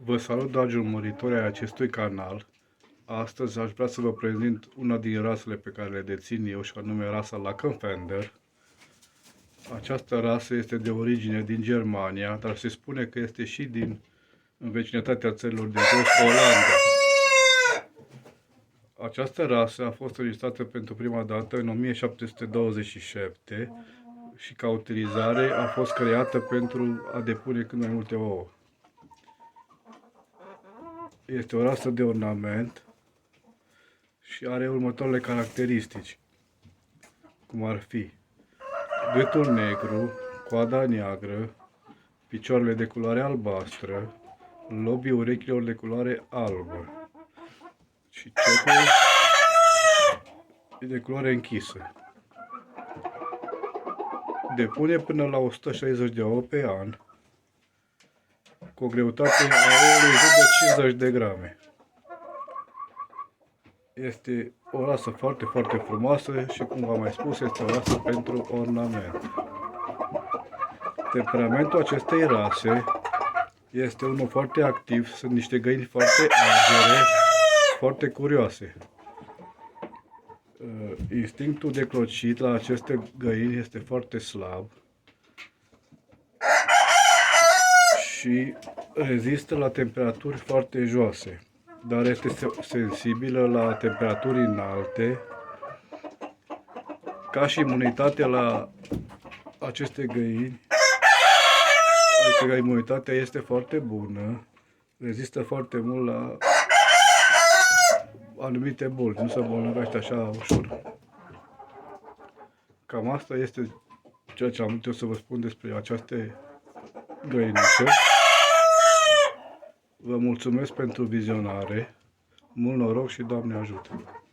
Vă salut, dragi urmăritori ai acestui canal. Astăzi aș vrea să vă prezint una din rasele pe care le dețin eu, și anume rasa Lackenfender. Această rasă este de origine din Germania, dar se spune că este și din vecinătatea țărilor de jos, Olanda. Această rasă a fost înregistrată pentru prima dată în 1727 și ca utilizare a fost creată pentru a depune cât mai multe ouă. Este o rasă de ornament și are următoarele caracteristici, cum ar fi gâtul negru, coada neagră, picioarele de culoare albastră, lobii urechilor de culoare albă și cepul de culoare închisă. Depune până la 160 de ouă pe an, cu o greutate a ouălui de 50 de grame. Este o rasă foarte, foarte frumoasă și, cum v-am mai spus, este o rasă pentru ornament. Temperamentul acestei rase este unul foarte activ, sunt niște găini foarte agere, foarte curioase. Instinctul de clocit la aceste găini este foarte slab și rezistă la temperaturi foarte joase, dar este sensibilă la temperaturi înalte. Ca și imunitatea la aceste găini, adică imunitatea este foarte bună, rezistă foarte mult la anumite boli, nu se îmbolnăvește așa ușor. Cam asta este ceea ce am vrut eu să vă spun despre aceste găinițe. Vă mulțumesc pentru vizionare, mult noroc și Doamne ajută!